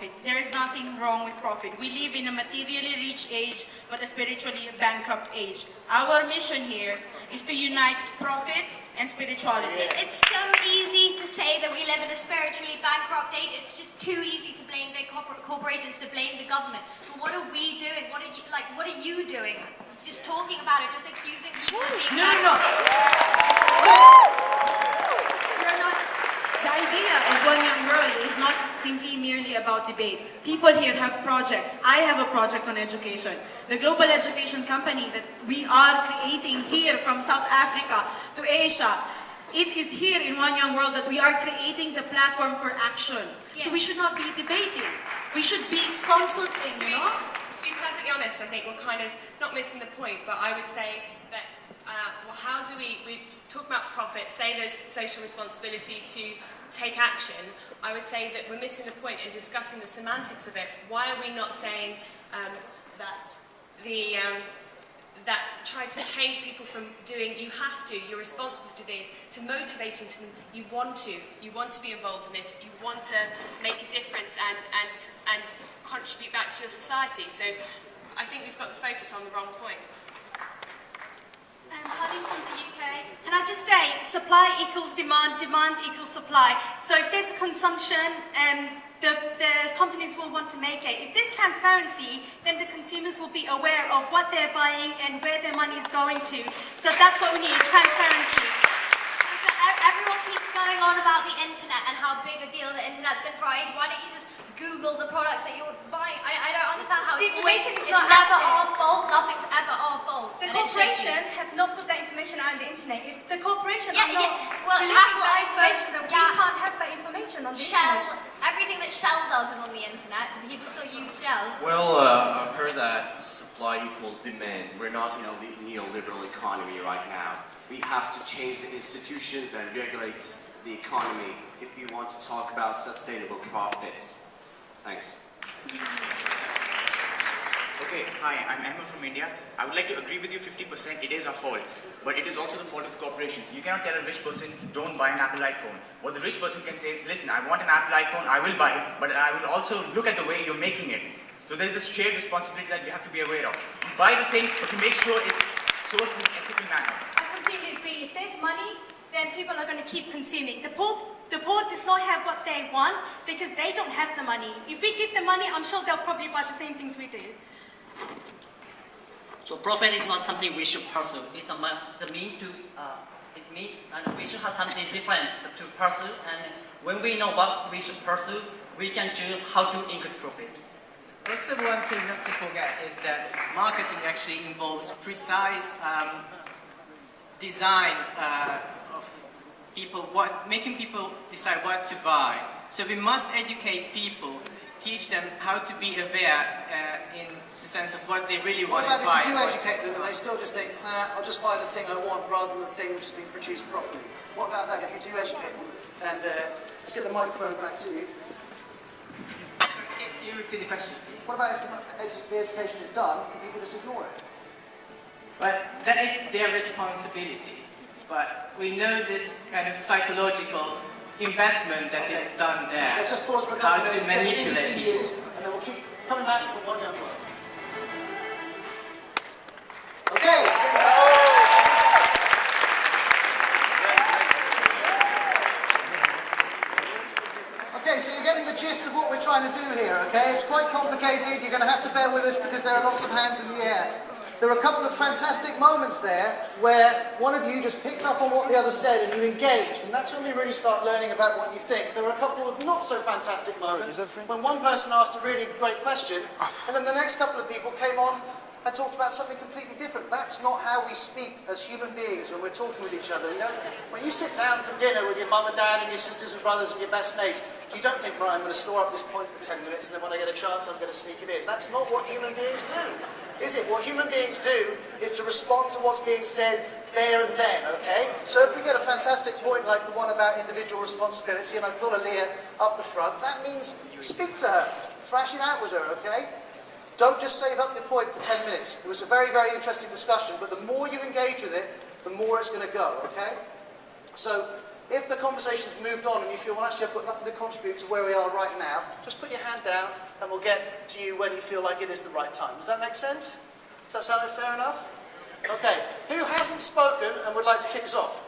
profit. There is nothing wrong with profit. We live in a materially rich age, but a spiritually bankrupt age. Our mission here is to unite profit and spirituality. It's so easy to say that we live in a spiritually bankrupt age. It's just too easy to blame big corporations, to blame the government. But what are we doing? What are you doing? Just talking about it, just accusing people of being The idea of One Young World is not simply merely about debate. People here have projects. I have a project on education. The global education company that we are creating here from South Africa to Asia, it is here in One Young World that we are creating the platform for action. Yeah. So we should not be debating. We should be consulting, you know? To be perfectly honest, I think we're kind of not missing the point, but I would say that well, how do we talk about profit, say there's social responsibility to take action. I would say that we're missing the point in discussing the semantics of it. Why are we not saying that try to change people from doing you have to, you're responsible to this, to motivating to you want to be involved in this, you want to make a difference and contribute back to your society. So I think we've got the focus on the wrong points. Holly from the UK. Can I just say, supply equals demand, demand equals supply. So if there's consumption, the companies will want to make it. If there's transparency, then the consumers will be aware of what they're buying and where their money is going to. So that's what we need, transparency. Everyone keeps going on about the internet and how big a deal the internet's been for age. Why don't you just Google the products that you're buying? I don't understand how the information is not never our fault. Nothing's ever our fault. The corporation have not put that information out on the internet. If the corporation well, releasing Apple that iPhones, information, we can't have that information on the internet. Everything that Shell does is on the internet. People still use Shell. Well, I've heard that supply equals demand. We're not in a neoliberal economy right now. We have to change the institutions and regulate the economy if we want to talk about sustainable profits. Thanks. Okay, hi, I'm Emma from India. I would like to agree with you 50%, it is our fault. But it is also the fault of the corporations. You cannot tell a rich person, don't buy an Apple iPhone. What the rich person can say is, listen, I want an Apple iPhone, I will buy it, but I will also look at the way you're making it. So there's this shared responsibility that we have to be aware of. You buy the thing, but to make sure it's sourced in an ethical manner. I completely agree. If there's money, then people are going to keep consuming. The poor does not have what they want because they don't have the money. If we give them money, I'm sure they'll probably buy the same things we do. So profit is not something we should pursue. It's the mean to and we should have something different to pursue. And when we know what we should pursue, we can choose how to increase profit. Also, one thing not to forget is that marketing actually involves precise design of people, making people decide what to buy. So we must educate people, teach them how to be aware in the sense of what they really want to buy. What about if you do educate them and they still just think, I'll just buy the thing I want rather than the thing which has been produced properly? What about that if you do educate them? And let's get the microphone back to you. Can you repeat the question? What about if the education is done and people just ignore it? But that is their responsibility. But we know this kind of psychological investment that is done there. Let's just pause for a couple of minutes, get the manipulate CDs, people. and then we'll keep coming back for One Young World. Okay. Okay, so you're getting the gist of what we're trying to do here, okay? It's quite complicated, you're going to have to bear with us because there are lots of hands in the air. There are a couple of fantastic moments there where one of you just picked up on what the other said and you engaged, and that's when we really start learning about what you think. There were a couple of not so fantastic moments when one person asked a really great question and then the next couple of people came on and talked about something completely different. That's not how we speak as human beings when we're talking with each other. You know, when you sit down for dinner with your mum and dad and your sisters and brothers and your best mates, you don't think, right, I'm going to store up this point for 10 minutes and then when I get a chance I'm going to sneak it in. That's not what human beings do, is it? What human beings do is to respond to what's being said there and then, okay? So if we get a fantastic point like the one about individual responsibility and I pull Aaliyah up the front, that means speak to her, thrash it out with her, okay? Don't just save up your point for 10 minutes. It was a very, very interesting discussion, but the more you engage with it, the more it's going to go, okay? So If the conversation's moved on and you feel, well, actually, I've got nothing to contribute to where we are right now, just put your hand down and we'll get to you when you feel like it is the right time. Does that make sense? Does that sound fair enough? Okay. Who hasn't spoken and would like to kick us off?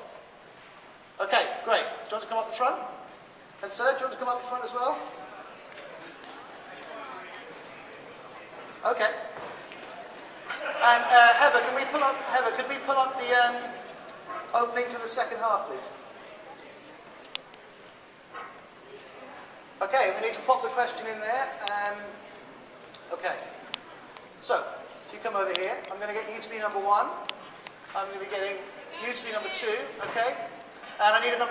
Okay, great. Do you want to come up the front? And sir, do you want to come up the front as well? Okay. And Heather, could we pull up the opening to the second half, please? Okay, we need to pop the question in there. Okay. So you come over here. I'm going to get you to be number 1. I'm going to be getting you to be number 2. Okay. And I need a number